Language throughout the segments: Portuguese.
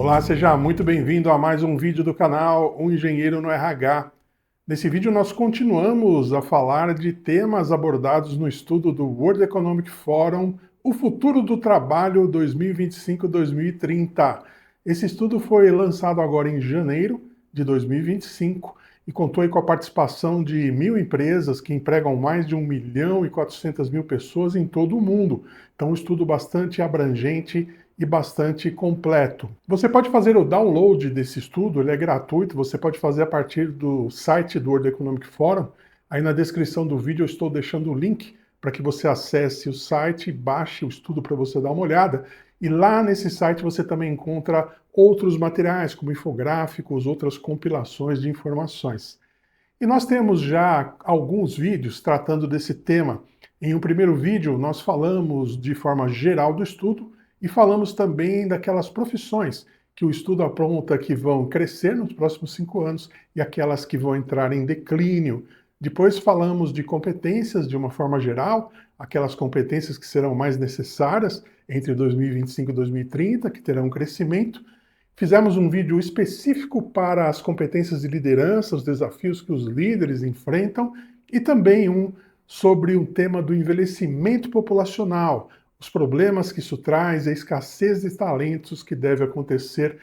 Olá, seja muito bem-vindo a mais um vídeo do canal Um Engenheiro no RH. Nesse vídeo nós continuamos a falar de temas abordados no estudo do World Economic Forum, O Futuro do Trabalho 2025-2030. Esse estudo foi lançado agora em janeiro de 2025 e contou aí com a participação de 1.000 empresas que empregam mais de 1.400.000 pessoas em todo o mundo. Então, um estudo bastante abrangente e bastante completo. Você pode fazer o download desse estudo, ele é gratuito, você pode fazer a partir do site do World Economic Forum. Aí na descrição do vídeo eu estou deixando o link para que você acesse o site e baixe o estudo para você dar uma olhada. E lá nesse site você também encontra outros materiais, como infográficos, outras compilações de informações. E nós temos já alguns vídeos tratando desse tema. Em um primeiro vídeo nós falamos de forma geral do estudo, e falamos também daquelas profissões que o estudo aponta que vão crescer nos próximos 5 anos e aquelas que vão entrar em declínio. Depois falamos de competências de uma forma geral, aquelas competências que serão mais necessárias entre 2025 e 2030, que terão crescimento. Fizemos um vídeo específico para as competências de liderança, os desafios que os líderes enfrentam, e também um sobre o tema do envelhecimento populacional, os problemas que isso traz, a escassez de talentos que deve acontecer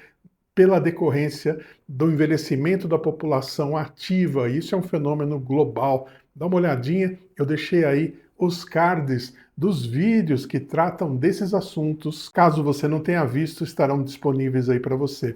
pela decorrência do envelhecimento da população ativa. Isso é um fenômeno global. Dá uma olhadinha, eu deixei aí os cards dos vídeos que tratam desses assuntos. Caso você não tenha visto, estarão disponíveis aí para você.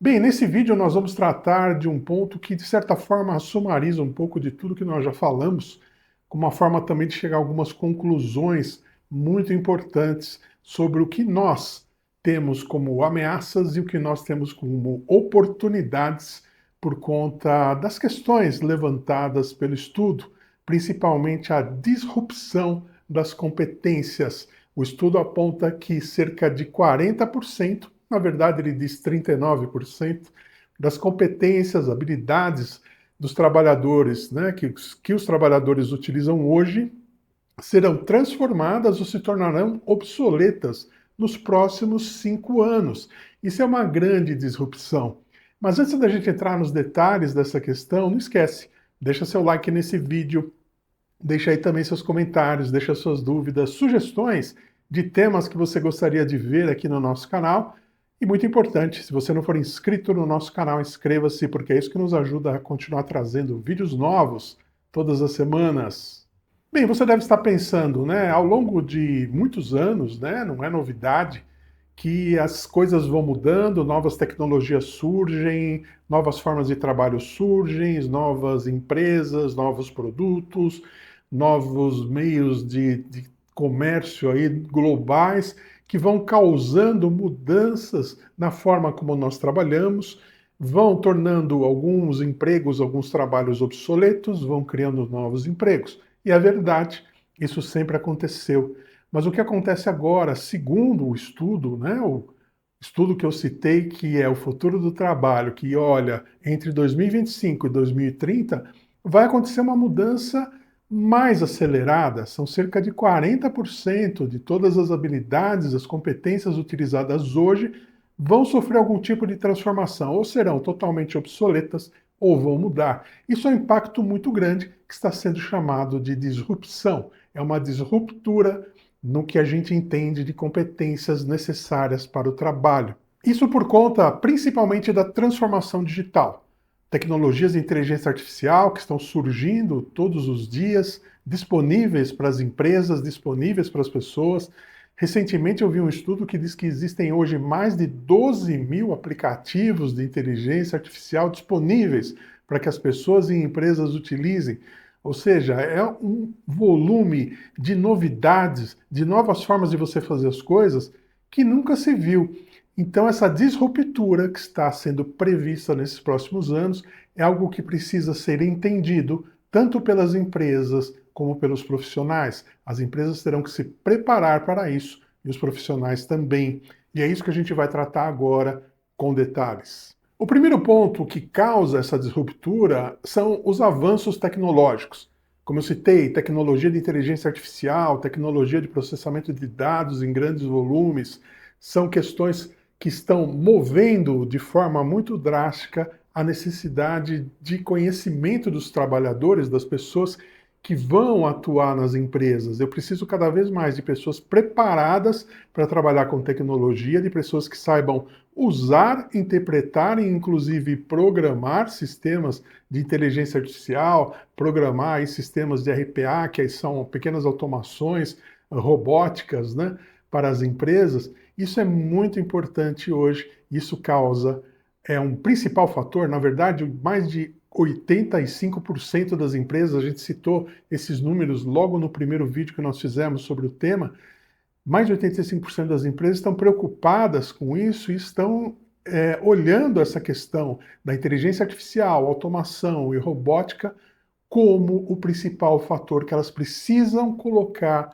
Bem, nesse vídeo nós vamos tratar de um ponto que, de certa forma, sumariza um pouco de tudo que nós já falamos, com uma forma também de chegar a algumas conclusões muito importantes sobre o que nós temos como ameaças e o que nós temos como oportunidades por conta das questões levantadas pelo estudo, principalmente a disrupção das competências. O estudo aponta que cerca de 40%, na verdade ele diz 39%, das competências, habilidades dos trabalhadores, né, que os trabalhadores utilizam hoje, serão transformadas ou se tornarão obsoletas nos próximos 5 anos. Isso é uma grande disrupção. Mas antes da gente entrar nos detalhes dessa questão, não esquece, deixa seu like nesse vídeo, deixa aí também seus comentários, deixa suas dúvidas, sugestões de temas que você gostaria de ver aqui no nosso canal. E muito importante, se você não for inscrito no nosso canal, inscreva-se, porque é isso que nos ajuda a continuar trazendo vídeos novos todas as semanas. Bem, você deve estar pensando, né, ao longo de muitos anos, né, não é novidade, que as coisas vão mudando, novas tecnologias surgem, novas formas de trabalho surgem, novas empresas, novos produtos, novos meios de comércio aí globais que vão causando mudanças na forma como nós trabalhamos, vão tornando alguns empregos, alguns trabalhos obsoletos, vão criando novos empregos. E é verdade, isso sempre aconteceu. Mas o que acontece agora, segundo o estudo, né, o estudo que eu citei, que é o futuro do trabalho, que olha entre 2025 e 2030, vai acontecer uma mudança mais acelerada. São cerca de 40% de todas as habilidades, as competências utilizadas hoje vão sofrer algum tipo de transformação, ou serão totalmente obsoletas, ou vão mudar. Isso é um impacto muito grande que está sendo chamado de disrupção. É uma disruptura no que a gente entende de competências necessárias para o trabalho. Isso por conta principalmente da transformação digital. Tecnologias de inteligência artificial que estão surgindo todos os dias, disponíveis para as empresas, disponíveis para as pessoas. Recentemente eu vi um estudo que diz que existem hoje mais de 12.000 aplicativos de inteligência artificial disponíveis para que as pessoas e empresas utilizem. Ou seja, é um volume de novidades, de novas formas de você fazer as coisas que nunca se viu. Então essa disruptura que está sendo prevista nesses próximos anos é algo que precisa ser entendido tanto pelas empresas como pelos profissionais. As empresas terão que se preparar para isso e os profissionais também. E é isso que a gente vai tratar agora com detalhes. O primeiro ponto que causa essa disruptura são os avanços tecnológicos. Como eu citei, tecnologia de inteligência artificial, tecnologia de processamento de dados em grandes volumes, são questões que estão movendo de forma muito drástica a necessidade de conhecimento dos trabalhadores, das pessoas que vão atuar nas empresas. Eu preciso cada vez mais de pessoas preparadas para trabalhar com tecnologia, de pessoas que saibam usar, interpretar e inclusive programar sistemas de inteligência artificial, programar aí sistemas de RPA, que aí são pequenas automações robóticas, né, para as empresas. Isso é muito importante hoje. Isso causa um principal fator, na verdade, mais de 85% das empresas, a gente citou esses números logo no primeiro vídeo que nós fizemos sobre o tema, mais de 85% das empresas estão preocupadas com isso e estão olhando essa questão da inteligência artificial, automação e robótica como o principal fator que elas precisam colocar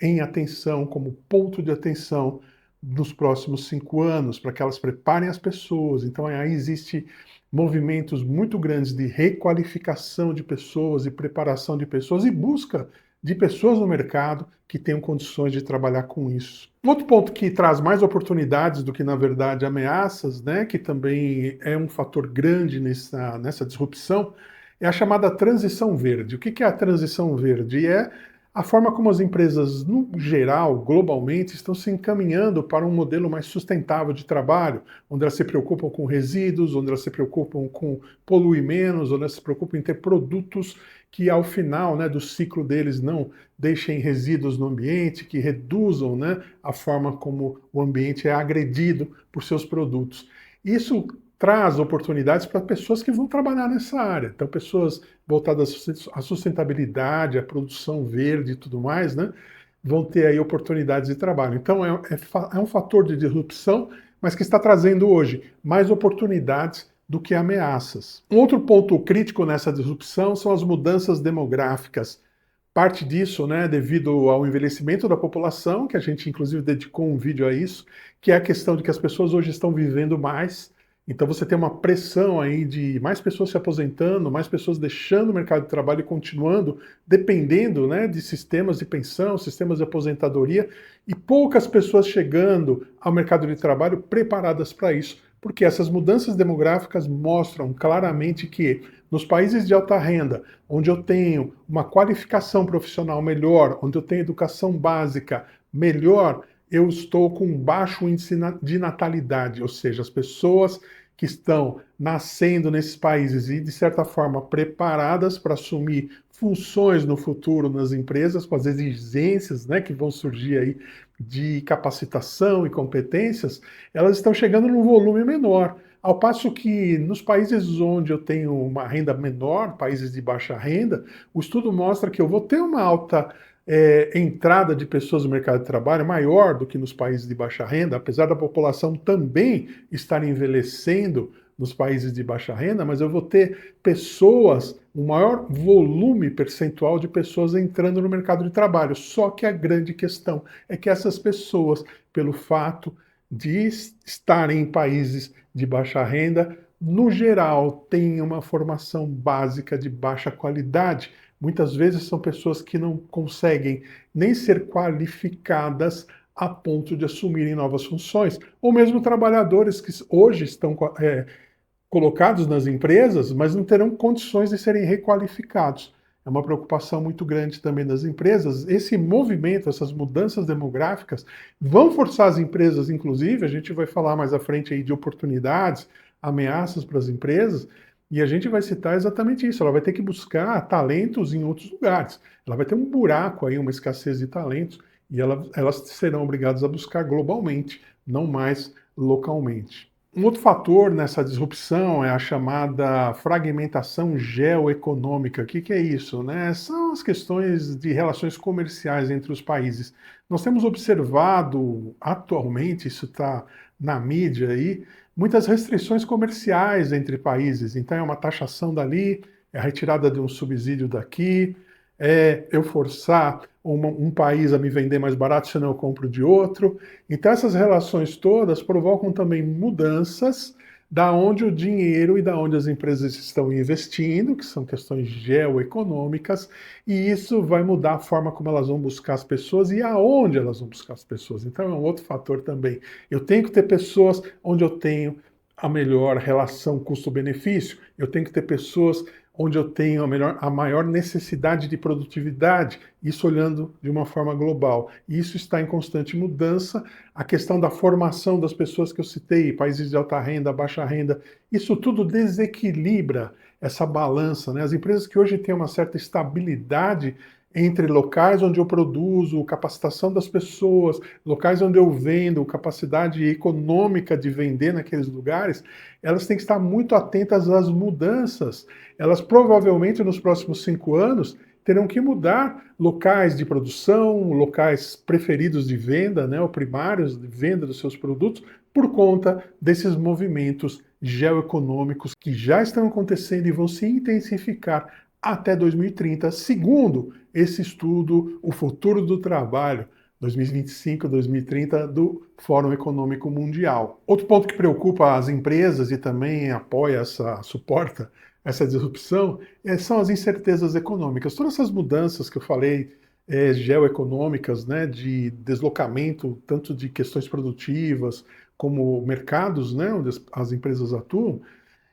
em atenção, como ponto de atenção nos próximos 5 anos, para que elas preparem as pessoas. Então aí existe movimentos muito grandes de requalificação de pessoas e preparação de pessoas e busca de pessoas no mercado que tenham condições de trabalhar com isso. Outro ponto que traz mais oportunidades do que, na verdade, ameaças, né, que também é um fator grande nessa disrupção, é a chamada transição verde. O que é a transição verde? É a forma como as empresas, no geral, globalmente, estão se encaminhando para um modelo mais sustentável de trabalho, onde elas se preocupam com resíduos, onde elas se preocupam com poluir menos, onde elas se preocupam em ter produtos que, ao final, né, do ciclo deles, não deixem resíduos no ambiente, que reduzam, né, a forma como o ambiente é agredido por seus produtos. Isso traz oportunidades para pessoas que vão trabalhar nessa área. Então, pessoas voltadas à sustentabilidade, à produção verde e tudo mais, né, vão ter aí oportunidades de trabalho. Então, é um fator de disrupção, mas que está trazendo hoje mais oportunidades do que ameaças. Um outro ponto crítico nessa disrupção são as mudanças demográficas. Parte disso, né, devido ao envelhecimento da população, que a gente inclusive dedicou um vídeo a isso, que é a questão de que as pessoas hoje estão vivendo mais. Então você tem uma pressão aí de mais pessoas se aposentando, mais pessoas deixando o mercado de trabalho e continuando dependendo, né, de sistemas de pensão, sistemas de aposentadoria, e poucas pessoas chegando ao mercado de trabalho preparadas para isso, porque essas mudanças demográficas mostram claramente que nos países de alta renda, onde eu tenho uma qualificação profissional melhor, onde eu tenho educação básica melhor, eu estou com baixo índice de natalidade, ou seja, as pessoas que estão nascendo nesses países e, de certa forma, preparadas para assumir funções no futuro nas empresas, com as exigências, né, que vão surgir aí de capacitação e competências, elas estão chegando num volume menor. Ao passo que nos países onde eu tenho uma renda menor, países de baixa renda, o estudo mostra que eu vou ter uma alta entrada de pessoas no mercado de trabalho maior do que nos países de baixa renda, apesar da população também estar envelhecendo nos países de baixa renda, mas eu vou ter pessoas, um maior volume percentual de pessoas entrando no mercado de trabalho. Só que a grande questão é que essas pessoas, pelo fato de estarem em países de baixa renda, no geral, têm uma formação básica de baixa qualidade. Muitas vezes são pessoas que não conseguem nem ser qualificadas a ponto de assumirem novas funções, ou mesmo trabalhadores que hoje estão colocados nas empresas, mas não terão condições de serem requalificados. É uma preocupação muito grande também das empresas. Esse movimento, essas mudanças demográficas, vão forçar as empresas, inclusive, a gente vai falar mais à frente aí de oportunidades, ameaças para as empresas, e a gente vai citar exatamente isso. Ela vai ter que buscar talentos em outros lugares. Ela vai ter um buraco aí, uma escassez de talentos, e elas serão obrigadas a buscar globalmente, não mais localmente. Um outro fator nessa disrupção é a chamada fragmentação geoeconômica. O que é isso, né? São as questões de relações comerciais entre os países. Nós temos observado atualmente, isso está na mídia aí, muitas restrições comerciais entre países. Então é uma taxação dali, é a retirada de um subsídio daqui, é eu forçar um país a me vender mais barato, senão eu compro de outro. Então essas relações todas provocam também mudanças da onde o dinheiro e da onde as empresas estão investindo, que são questões geoeconômicas, e isso vai mudar a forma como elas vão buscar as pessoas e aonde elas vão buscar as pessoas. Então é um outro fator também. Eu tenho que ter pessoas onde eu tenho a melhor relação custo-benefício, eu tenho que ter pessoas onde eu tenho a maior necessidade de produtividade, isso olhando de uma forma global. E isso está em constante mudança. A questão da formação das pessoas que eu citei, países de alta renda, baixa renda, isso tudo desequilibra essa balança, né? As empresas que hoje têm uma certa estabilidade entre locais onde eu produzo, capacitação das pessoas, locais onde eu vendo, capacidade econômica de vender naqueles lugares, elas têm que estar muito atentas às mudanças. Elas provavelmente nos próximos 5 anos terão que mudar locais de produção, locais preferidos de venda, né, ou primários de venda dos seus produtos, por conta desses movimentos geoeconômicos que já estão acontecendo e vão se intensificar até 2030, segundo esse estudo, O Futuro do Trabalho, 2025-2030, do Fórum Econômico Mundial. Outro ponto que preocupa as empresas e também suporta essa disrupção são as incertezas econômicas. Todas essas mudanças que eu falei, geoeconômicas, né, de deslocamento, tanto de questões produtivas como mercados, né, onde as empresas atuam,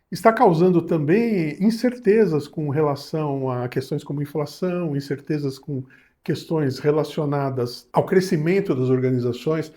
está causando também incertezas com relação a questões como inflação, incertezas com questões relacionadas ao crescimento das organizações.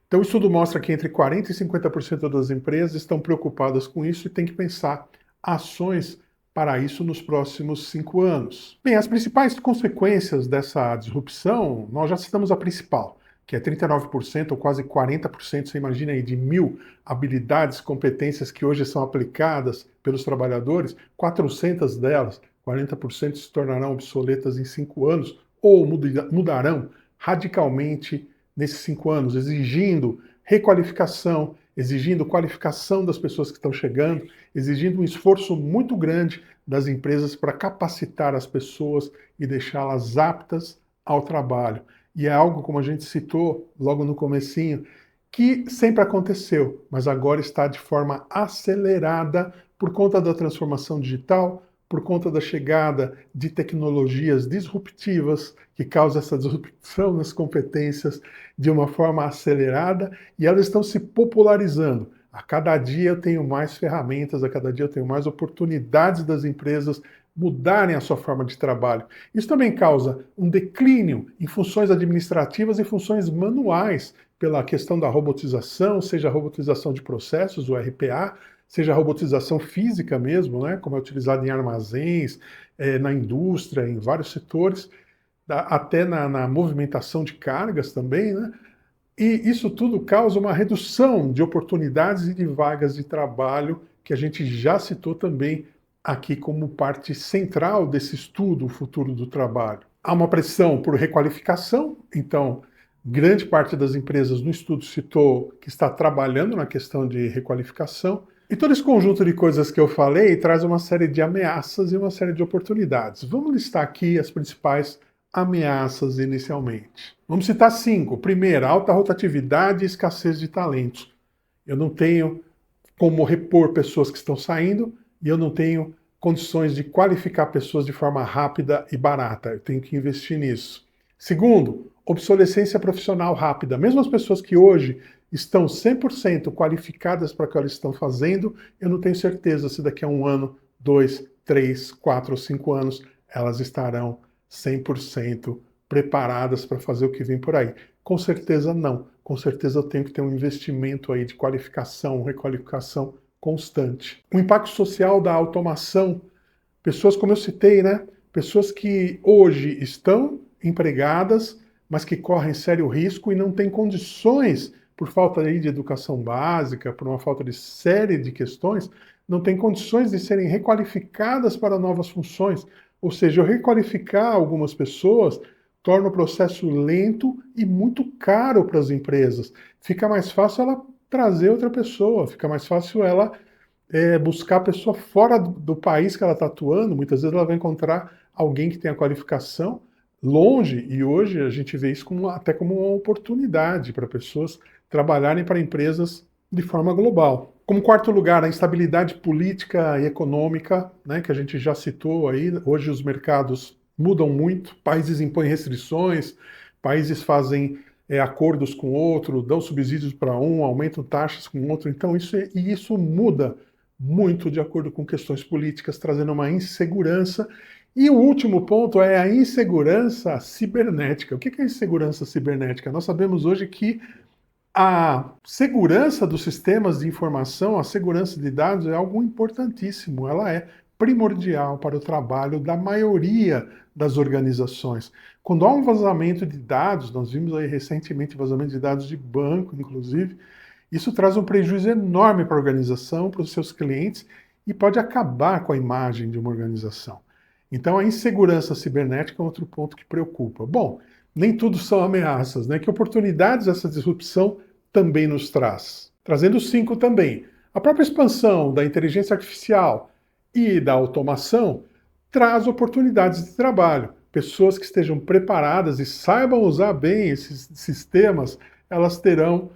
Então, isso tudo mostra que entre 40% e 50% das empresas estão preocupadas com isso e tem que pensar ações para isso nos próximos 5 anos. Bem, as principais consequências dessa disrupção, nós já citamos a principal, que é 39% ou quase 40%, você imagina aí, de 1.000 habilidades, competências que hoje são aplicadas pelos trabalhadores, 400 delas, 40%, se tornarão obsoletas em 5 anos ou mudarão radicalmente nesses 5 anos, exigindo requalificação, exigindo qualificação das pessoas que estão chegando, exigindo um esforço muito grande das empresas para capacitar as pessoas e deixá-las aptas ao trabalho. E é algo, como a gente citou logo no comecinho, que sempre aconteceu, mas agora está de forma acelerada por conta da transformação digital, por conta da chegada de tecnologias disruptivas que causam essa disrupção nas competências de uma forma acelerada e elas estão se popularizando. A cada dia eu tenho mais ferramentas, a cada dia eu tenho mais oportunidades das empresas mudarem a sua forma de trabalho. Isso também causa um declínio em funções administrativas e funções manuais, pela questão da robotização, seja a robotização de processos, o RPA, seja a robotização física mesmo, né, como é utilizado em armazéns, na indústria, em vários setores, até na movimentação de cargas também, né? E isso tudo causa uma redução de oportunidades e de vagas de trabalho, que a gente já citou também aqui como parte central desse estudo, o futuro do trabalho. Há uma pressão por requalificação, então grande parte das empresas no estudo citou que está trabalhando na questão de requalificação. E todo esse conjunto de coisas que eu falei traz uma série de ameaças e uma série de oportunidades. Vamos listar aqui as principais ameaças inicialmente. Vamos citar 5. Primeira, alta rotatividade e escassez de talentos. Eu não tenho como repor pessoas que estão saindo e eu não tenho condições de qualificar pessoas de forma rápida e barata. Eu tenho que investir nisso. Segundo, obsolescência profissional rápida. Mesmo as pessoas que hoje estão 100% qualificadas para o que elas estão fazendo, eu não tenho certeza se daqui a 1 ano, 2, 3, 4 ou 5 anos elas estarão 100% preparadas para fazer o que vem por aí. Com certeza não. Com certeza eu tenho que ter um investimento aí de qualificação, requalificação constante. O impacto social da automação. Pessoas, como eu citei, né? Pessoas que hoje estão empregadas, mas que correm sério risco e não têm condições, por falta aí de educação básica, por uma falta de série de questões, não têm condições de serem requalificadas para novas funções. Ou seja, eu requalificar algumas pessoas torna o processo lento e muito caro para as empresas. Fica mais fácil ela trazer outra pessoa, fica mais fácil ela buscar a pessoa fora do país que ela está atuando. Muitas vezes ela vai encontrar alguém que tenha qualificação longe, e hoje a gente vê isso até como uma oportunidade para pessoas trabalharem para empresas de forma global. Como quarto lugar, a instabilidade política e econômica, né, que a gente já citou aí. Hoje os mercados mudam muito, países impõem restrições, países fazem acordos com outro, dão subsídios para um, aumentam taxas com outro. Então isso muda muito de acordo com questões políticas, trazendo uma insegurança. E o último ponto é a insegurança cibernética. O que é insegurança cibernética? Nós sabemos hoje que a segurança dos sistemas de informação, a segurança de dados é algo importantíssimo, ela é primordial para o trabalho da maioria das organizações. Quando há um vazamento de dados, nós vimos aí recentemente vazamento de dados de banco, inclusive, isso traz um prejuízo enorme para a organização, para os seus clientes e pode acabar com a imagem de uma organização. Então a insegurança cibernética é outro ponto que preocupa. Bom, nem tudo são ameaças, né? Que oportunidades essa disrupção também nos traz? Trazendo 5 também. A própria expansão da inteligência artificial e da automação traz oportunidades de trabalho. Pessoas que estejam preparadas e saibam usar bem esses sistemas, elas terão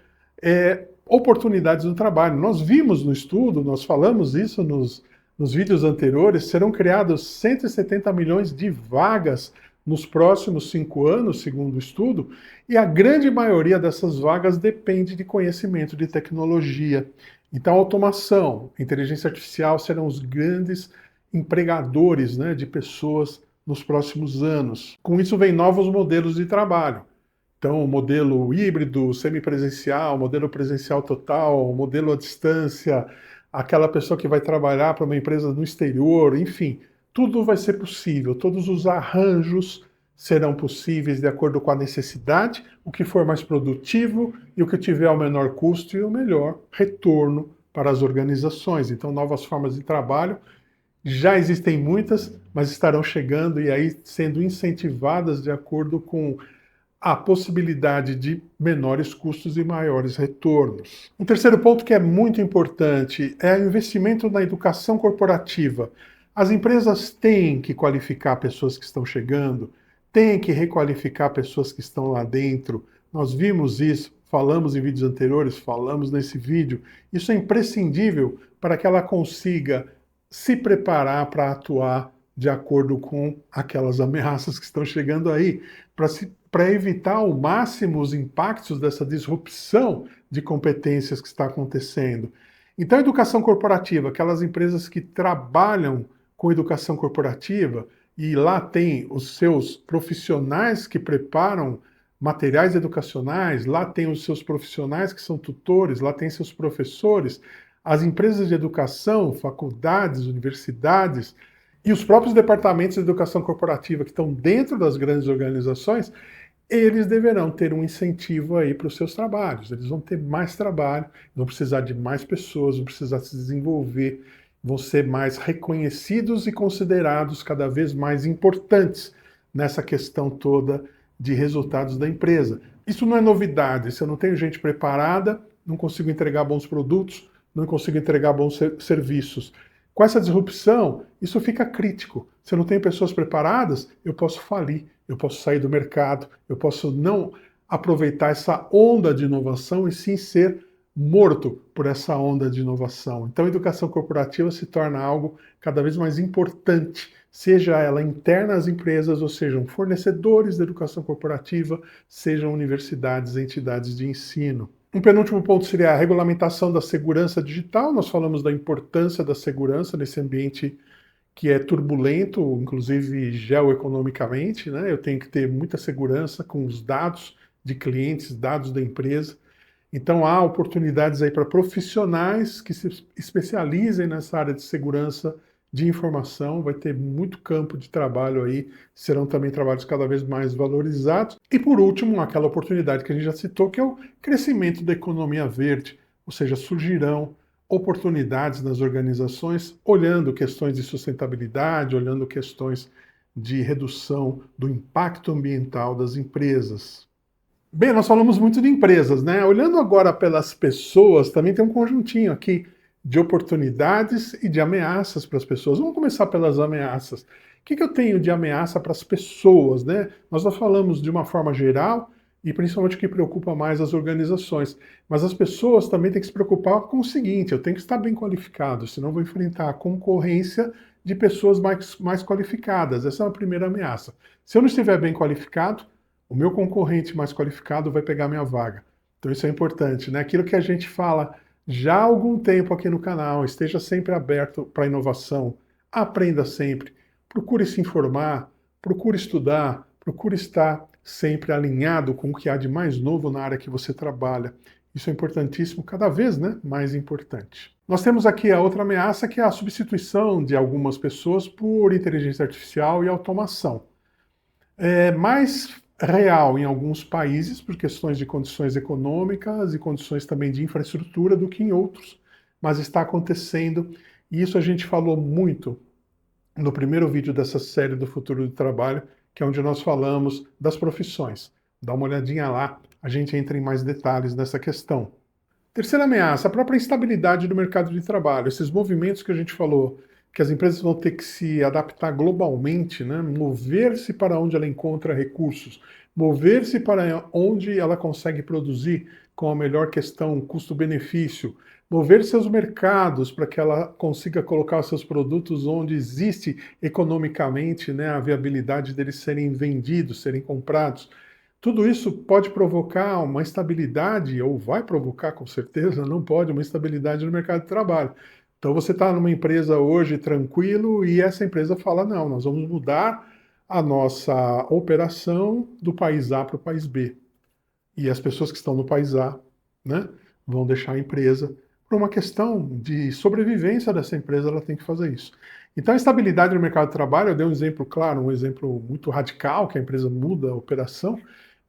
oportunidades no trabalho. Nós vimos no estudo, nós falamos isso nos vídeos anteriores, serão criados 170 milhões de vagas nos próximos 5 anos, segundo o estudo, e a grande maioria dessas vagas depende de conhecimento de tecnologia. Então, a automação, a inteligência artificial serão os grandes empregadores, né, de pessoas nos próximos anos. Com isso, vem novos modelos de trabalho. Então, o modelo híbrido, semipresencial, modelo presencial total, modelo à distância, aquela pessoa que vai trabalhar para uma empresa no exterior, enfim, tudo vai ser possível, todos os arranjos serão possíveis de acordo com a necessidade, o que for mais produtivo e o que tiver o menor custo e o melhor retorno para as organizações. Então, novas formas de trabalho, já existem muitas, mas estarão chegando e aí sendo incentivadas de acordo com a possibilidade de menores custos e maiores retornos. Um terceiro ponto que é muito importante é o investimento na educação corporativa. As empresas têm que qualificar pessoas que estão chegando, têm que requalificar pessoas que estão lá dentro. Nós vimos isso, falamos em vídeos anteriores, falamos nesse vídeo. Isso é imprescindível para que ela consiga se preparar para atuar de acordo com aquelas ameaças que estão chegando aí, para evitar ao máximo os impactos dessa disrupção de competências que está acontecendo. Então, a educação corporativa, aquelas empresas que trabalham com educação corporativa, e lá tem os seus profissionais que preparam materiais educacionais, lá tem os seus profissionais que são tutores, lá tem seus professores, as empresas de educação, faculdades, universidades, e os próprios departamentos de educação corporativa que estão dentro das grandes organizações, eles deverão ter um incentivo aí para os seus trabalhos. Eles vão ter mais trabalho, vão precisar de mais pessoas, vão precisar se desenvolver, vão ser mais reconhecidos e considerados cada vez mais importantes nessa questão toda de resultados da empresa. Isso não é novidade. Se eu não tenho gente preparada, não consigo entregar bons produtos, não consigo entregar bons serviços. Com essa disrupção, isso fica crítico. Se eu não tenho pessoas preparadas, eu posso falir, eu posso sair do mercado, eu posso não aproveitar essa onda de inovação e sim ser morto por essa onda de inovação. Então, a educação corporativa se torna algo cada vez mais importante, seja ela interna às empresas, ou sejam fornecedores de educação corporativa, sejam universidades, entidades de ensino. Um penúltimo ponto seria a regulamentação da segurança digital. Nós falamos da importância da segurança nesse ambiente que é turbulento, inclusive geoeconomicamente, né? Eu tenho que ter muita segurança com os dados de clientes, dados da empresa. Então há oportunidades aí para profissionais que se especializem nessa área de segurança de informação, vai ter muito campo de trabalho aí, serão também trabalhos cada vez mais valorizados. E por último, aquela oportunidade que a gente já citou, que é o crescimento da economia verde, ou seja, surgirão oportunidades nas organizações, olhando questões de sustentabilidade, olhando questões de redução do impacto ambiental das empresas. Bem, nós falamos muito de empresas, né? Olhando agora pelas pessoas, também tem um conjuntinho aqui de oportunidades e de ameaças para as pessoas. Vamos começar pelas ameaças. O que eu tenho de ameaça para as pessoas, né? Nós já falamos de uma forma geral e principalmente o que preocupa mais as organizações. Mas as pessoas também têm que se preocupar com o seguinte: eu tenho que estar bem qualificado, senão vou enfrentar a concorrência de pessoas mais qualificadas. Essa é uma primeira ameaça. Se eu não estiver bem qualificado, o meu concorrente mais qualificado vai pegar minha vaga. Então isso é importante, né? Aquilo que a gente fala já há algum tempo aqui no canal, esteja sempre aberto para a inovação, aprenda sempre, procure se informar, procure estudar, procure estar sempre alinhado com o que há de mais novo na área que você trabalha. Isso é importantíssimo, cada vez, né, mais importante. Nós temos aqui a outra ameaça, que é a substituição de algumas pessoas por inteligência artificial e automação. É mais real em alguns países, por questões de condições econômicas e condições também de infraestrutura, do que em outros, mas está acontecendo, e isso a gente falou muito no primeiro vídeo dessa série do Futuro do Trabalho, que é onde nós falamos das profissões. Dá uma olhadinha lá, a gente entra em mais detalhes nessa questão. Terceira ameaça, a própria instabilidade do mercado de trabalho. Esses movimentos que a gente falou, que as empresas vão ter que se adaptar globalmente, né? Mover-se para onde ela encontra recursos, mover-se para onde ela consegue produzir com a melhor questão custo-benefício, mover seus mercados para que ela consiga colocar seus produtos onde existe economicamente, né, a viabilidade deles serem vendidos, serem comprados. Tudo isso pode provocar uma instabilidade, ou vai provocar com certeza, não pode, uma instabilidade no mercado de trabalho. Então você está numa empresa hoje tranquilo e essa empresa fala, não, nós vamos mudar a nossa operação do país A para o país B. E as pessoas que estão no país A, né, vão deixar a empresa. Por uma questão de sobrevivência dessa empresa, ela tem que fazer isso. Então a estabilidade no mercado de trabalho, eu dei um exemplo claro, um exemplo muito radical, que a empresa muda a operação,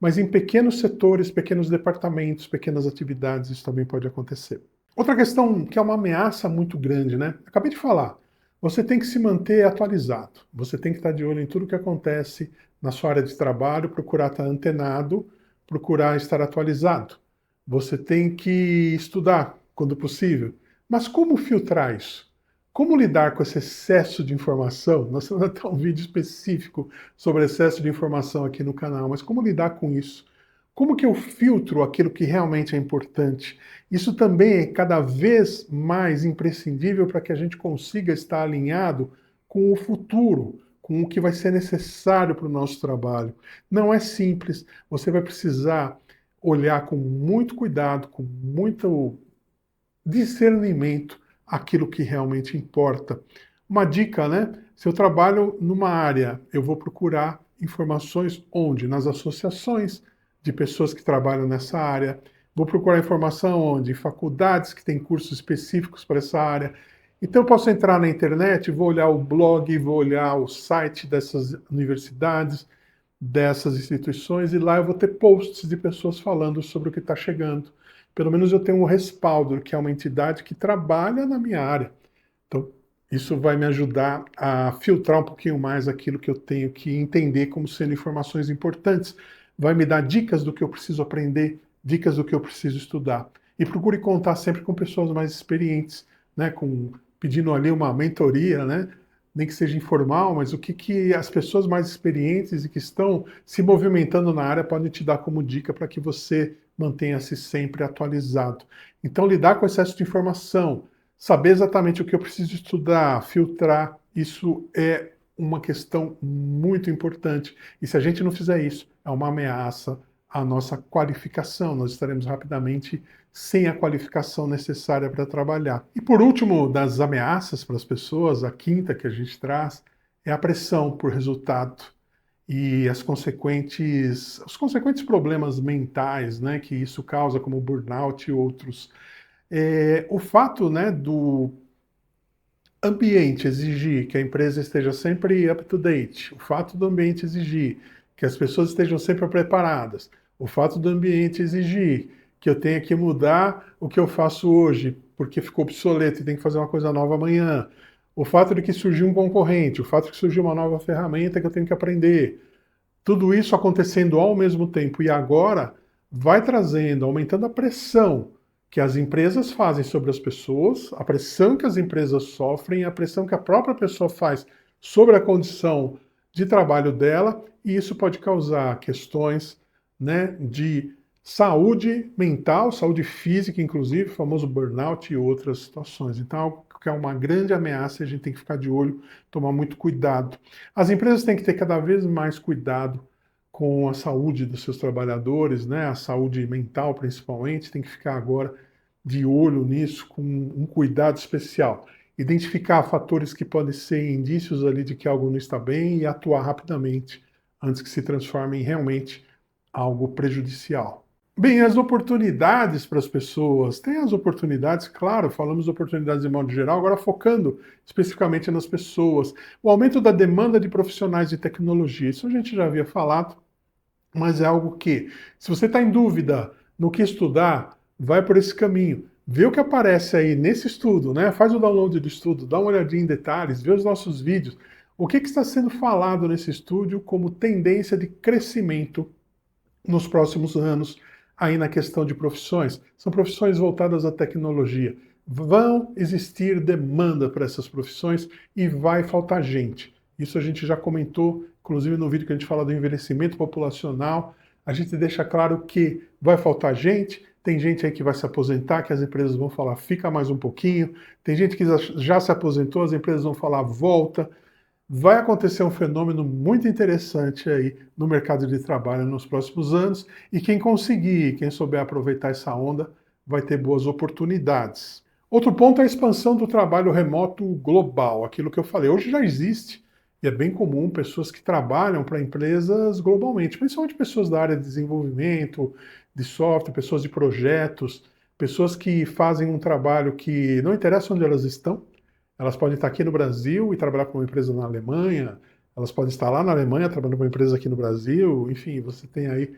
mas em pequenos setores, pequenos departamentos, pequenas atividades, isso também pode acontecer. Outra questão que é uma ameaça muito grande, né? Acabei de falar, você tem que se manter atualizado, você tem que estar de olho em tudo que acontece na sua área de trabalho, procurar estar antenado, procurar estar atualizado. Você tem que estudar quando possível. Mas como filtrar isso? Como lidar com esse excesso de informação? Nós temos até um vídeo específico sobre excesso de informação aqui no canal, mas como lidar com isso? Como que eu filtro aquilo que realmente é importante? Isso também é cada vez mais imprescindível para que a gente consiga estar alinhado com o futuro, com o que vai ser necessário para o nosso trabalho. Não é simples, você vai precisar olhar com muito cuidado, com muito discernimento aquilo que realmente importa. Uma dica, né? Se eu trabalho numa área, eu vou procurar informações onde? Nas associações de pessoas que trabalham nessa área. Vou procurar informação onde? Em faculdades que têm cursos específicos para essa área. Então eu posso entrar na internet, vou olhar o blog, vou olhar o site dessas universidades, dessas instituições, e lá eu vou ter posts de pessoas falando sobre o que está chegando. Pelo menos eu tenho um respaldo, que é uma entidade que trabalha na minha área. Então, isso vai me ajudar a filtrar um pouquinho mais aquilo que eu tenho que entender como sendo informações importantes. Vai me dar dicas do que eu preciso aprender, dicas do que eu preciso estudar. E procure contar sempre com pessoas mais experientes, né, pedindo ali uma mentoria, né, nem que seja informal, mas o que as pessoas mais experientes e que estão se movimentando na área podem te dar como dica para que você mantenha-se sempre atualizado. Então, lidar com excesso de informação, saber exatamente o que eu preciso estudar, filtrar, isso é uma questão muito importante. E se a gente não fizer isso, é uma ameaça à nossa qualificação. Nós estaremos rapidamente sem a qualificação necessária para trabalhar. E por último, das ameaças para as pessoas, a quinta que a gente traz é a pressão por resultado e os consequentes problemas mentais, né, que isso causa, como burnout e outros. O fato, né, do ambiente exigir que a empresa esteja sempre up to date, o fato do ambiente exigir que as pessoas estejam sempre preparadas, o fato do ambiente exigir que eu tenha que mudar o que eu faço hoje, porque ficou obsoleto e tem que fazer uma coisa nova amanhã, o fato de que surgiu um concorrente, o fato de que surgiu uma nova ferramenta que eu tenho que aprender, tudo isso acontecendo ao mesmo tempo e agora vai trazendo, aumentando a pressão que as empresas fazem sobre as pessoas, a pressão que as empresas sofrem, a pressão que a própria pessoa faz sobre a condição de trabalho dela, e isso pode causar questões né, de saúde mental, saúde física, inclusive, o famoso burnout e outras situações. Então, algo que é uma grande ameaça e a gente tem que ficar de olho, tomar muito cuidado. As empresas têm que ter cada vez mais cuidado com a saúde dos seus trabalhadores, né, a saúde mental principalmente, tem que ficar agora de olho nisso, com um cuidado especial. Identificar fatores que podem ser indícios ali de que algo não está bem e atuar rapidamente antes que se transforme em realmente algo prejudicial. Bem, as oportunidades para as pessoas. Tem as oportunidades, claro, falamos de oportunidades de modo geral, agora focando especificamente nas pessoas. O aumento da demanda de profissionais de tecnologia, isso a gente já havia falado, mas é algo que, se você está em dúvida no que estudar, vai por esse caminho. Vê o que aparece aí nesse estudo, né? Faz o download do estudo, dá uma olhadinha em detalhes, vê os nossos vídeos. O que está sendo falado nesse estudo como tendência de crescimento nos próximos anos, aí na questão de profissões? São profissões voltadas à tecnologia. Vão existir demanda para essas profissões e vai faltar gente. Isso a gente já comentou, inclusive no vídeo que a gente fala do envelhecimento populacional. A gente deixa claro que vai faltar gente, tem gente aí que vai se aposentar, que as empresas vão falar, fica mais um pouquinho. Tem gente que já se aposentou, as empresas vão falar, volta. Vai acontecer um fenômeno muito interessante aí no mercado de trabalho nos próximos anos, e quem conseguir, quem souber aproveitar essa onda, vai ter boas oportunidades. Outro ponto é a expansão do trabalho remoto global, aquilo que eu falei. Hoje já existe, e é bem comum, pessoas que trabalham para empresas globalmente, principalmente pessoas da área de desenvolvimento, de software, pessoas de projetos, pessoas que fazem um trabalho que não interessa onde elas estão. Elas podem estar aqui no Brasil e trabalhar com uma empresa na Alemanha, elas podem estar lá na Alemanha trabalhando com uma empresa aqui no Brasil, enfim, você tem aí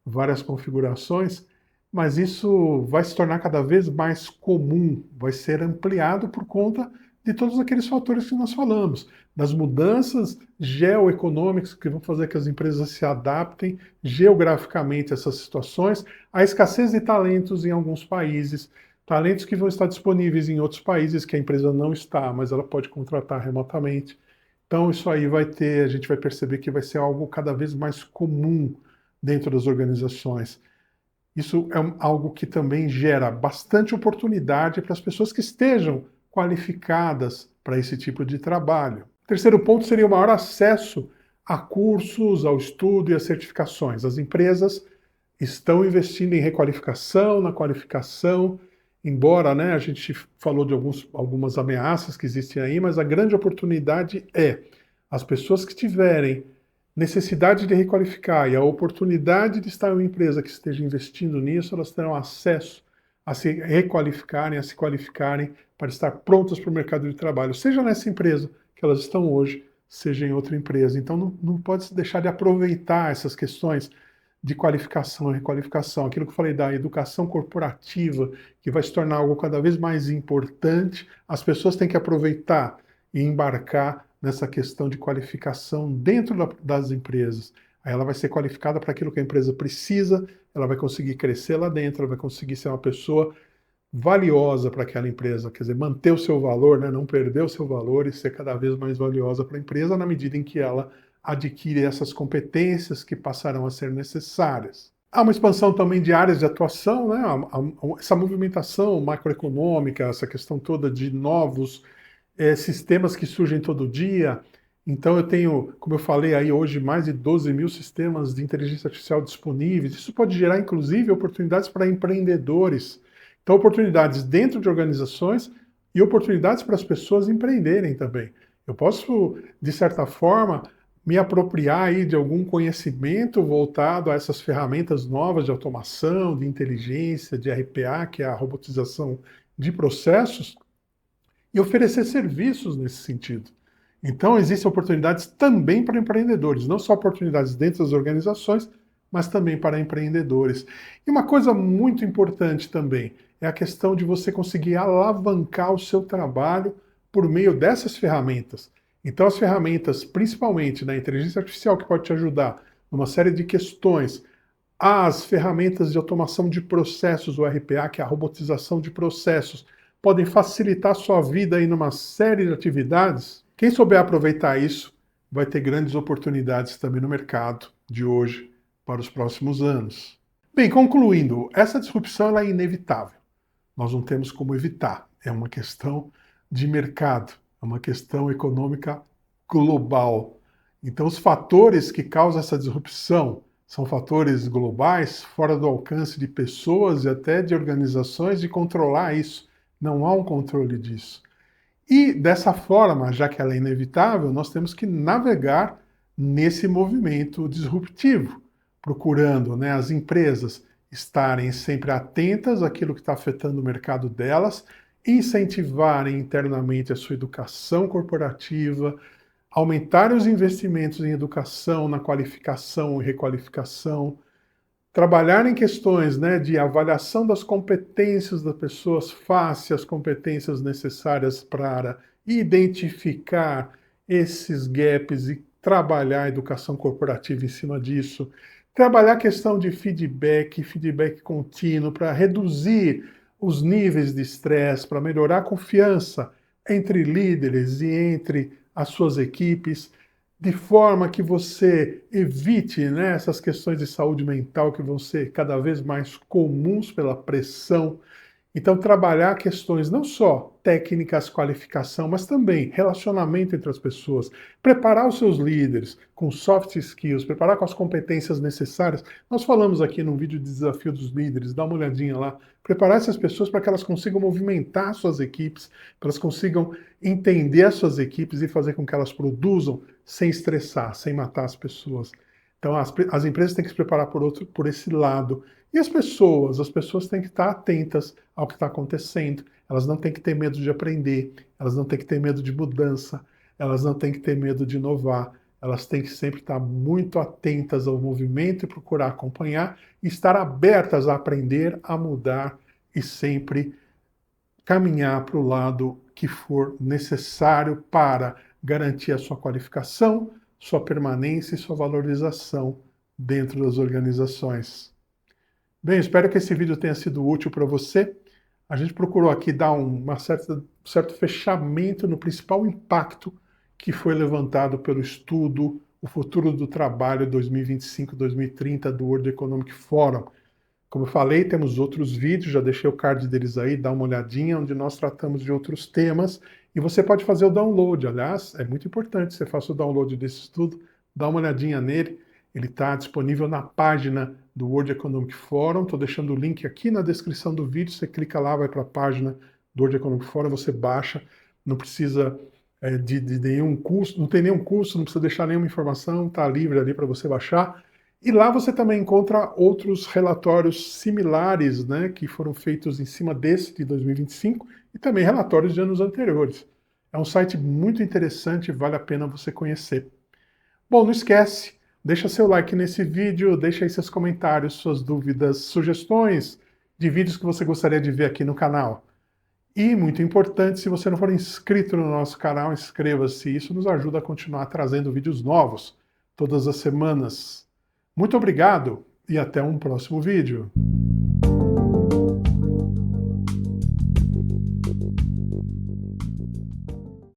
várias configurações, mas isso vai se tornar cada vez mais comum, vai ser ampliado por conta de todos aqueles fatores que nós falamos, das mudanças geoeconômicas que vão fazer que as empresas se adaptem geograficamente a essas situações, a escassez de talentos em alguns países, talentos que vão estar disponíveis em outros países que a empresa não está, mas ela pode contratar remotamente. Então isso aí vai ter, a gente vai perceber que vai ser algo cada vez mais comum dentro das organizações. Isso é algo que também gera bastante oportunidade para as pessoas que estejam qualificadas para esse tipo de trabalho. O terceiro ponto seria o maior acesso a cursos, ao estudo e a certificações. As empresas estão investindo em requalificação, na qualificação, embora, né, a gente falou de algumas ameaças que existem aí, mas a grande oportunidade é as pessoas que tiverem necessidade de requalificar e a oportunidade de estar em uma empresa que esteja investindo nisso, elas terão acesso a se requalificarem, a se qualificarem para estar prontas para o mercado de trabalho, seja nessa empresa que elas estão hoje, seja em outra empresa. Então não pode se deixar de aproveitar essas questões de qualificação e requalificação, aquilo que eu falei da educação corporativa, que vai se tornar algo cada vez mais importante, as pessoas têm que aproveitar e embarcar nessa questão de qualificação dentro das empresas. Aí ela vai ser qualificada para aquilo que a empresa precisa, ela vai conseguir crescer lá dentro, ela vai conseguir ser uma pessoa valiosa para aquela empresa, quer dizer, manter o seu valor, né, não perder o seu valor e ser cada vez mais valiosa para a empresa na medida em que ela adquire essas competências que passarão a ser necessárias. Há uma expansão também de áreas de atuação, né? Essa movimentação macroeconômica, essa questão toda de novos sistemas que surgem todo dia. Então eu tenho, como eu falei aí hoje, mais de 12 mil sistemas de inteligência artificial disponíveis. Isso pode gerar, inclusive, oportunidades para empreendedores. Então, oportunidades dentro de organizações e oportunidades para as pessoas empreenderem também. Eu posso, de certa forma, me apropriar aí de algum conhecimento voltado a essas ferramentas novas de automação, de inteligência, de RPA, que é a robotização de processos, e oferecer serviços nesse sentido. Então, existem oportunidades também para empreendedores, não só oportunidades dentro das organizações, mas também para empreendedores. E uma coisa muito importante também é a questão de você conseguir alavancar o seu trabalho por meio dessas ferramentas. Então, as ferramentas, principalmente na inteligência artificial, que pode te ajudar numa série de questões, as ferramentas de automação de processos, o RPA, que é a robotização de processos, podem facilitar a sua vida aí numa série de atividades. Quem souber aproveitar isso vai ter grandes oportunidades também no mercado de hoje, para os próximos anos. Bem, concluindo, essa disrupção ela é inevitável. Nós não temos como evitar. É uma questão de mercado, é uma questão econômica global. Então, os fatores que causam essa disrupção são fatores globais, fora do alcance de pessoas e até de organizações de controlar isso. Não há um controle disso. E dessa forma, já que ela é inevitável, nós temos que navegar nesse movimento disruptivo, procurando, né, as empresas estarem sempre atentas àquilo que está afetando o mercado delas, incentivarem internamente a sua educação corporativa, aumentarem os investimentos em educação, na qualificação e requalificação, trabalhar em questões, né, de avaliação das competências das pessoas face às competências necessárias para identificar esses gaps e trabalhar a educação corporativa em cima disso. Trabalhar a questão de feedback contínuo para reduzir os níveis de estresse, para melhorar a confiança entre líderes e entre as suas equipes, de forma que você evite, né, essas questões de saúde mental que vão ser cada vez mais comuns pela pressão. Então, trabalhar questões não só técnicas, qualificação, mas também relacionamento entre as pessoas, preparar os seus líderes com soft skills, preparar com as competências necessárias. Nós falamos aqui num vídeo de desafio dos líderes, dá uma olhadinha lá. Preparar essas pessoas para que elas consigam movimentar suas equipes, para elas consigam entender as suas equipes e fazer com que elas produzam sem estressar, sem matar as pessoas. Então, as empresas têm que se preparar por esse lado. E as pessoas têm que estar atentas ao que está acontecendo. Elas não têm que ter medo de aprender, elas não têm que ter medo de mudança, elas não têm que ter medo de inovar. Elas têm que sempre estar muito atentas ao movimento e procurar acompanhar e estar abertas a aprender, a mudar e sempre caminhar para o lado que for necessário para garantir a sua qualificação, sua permanência e sua valorização dentro das organizações. Bem, espero que esse vídeo tenha sido útil para você. A gente procurou aqui dar um certo fechamento no principal impacto que foi levantado pelo estudo O Futuro do Trabalho 2025-2030 do World Economic Forum. Como eu falei, temos outros vídeos, já deixei o card deles aí, dá uma olhadinha, onde nós tratamos de outros temas, e você pode fazer o download. Aliás, é muito importante que você faça o download desse estudo, dá uma olhadinha nele, ele está disponível na página do World Economic Forum, estou deixando o link aqui na descrição do vídeo, você clica lá, vai para a página do World Economic Forum, você baixa, não precisa de nenhum custo, não tem nenhum custo, não precisa deixar nenhuma informação, está livre ali para você baixar. E lá você também encontra outros relatórios similares, né, que foram feitos em cima desse de 2025 e também relatórios de anos anteriores. É um site muito interessante, vale a pena você conhecer. Bom, não esquece, deixa seu like nesse vídeo, deixa aí seus comentários, suas dúvidas, sugestões de vídeos que você gostaria de ver aqui no canal. E, muito importante, se você não for inscrito no nosso canal, inscreva-se, isso nos ajuda a continuar trazendo vídeos novos todas as semanas. Muito obrigado e até um próximo vídeo.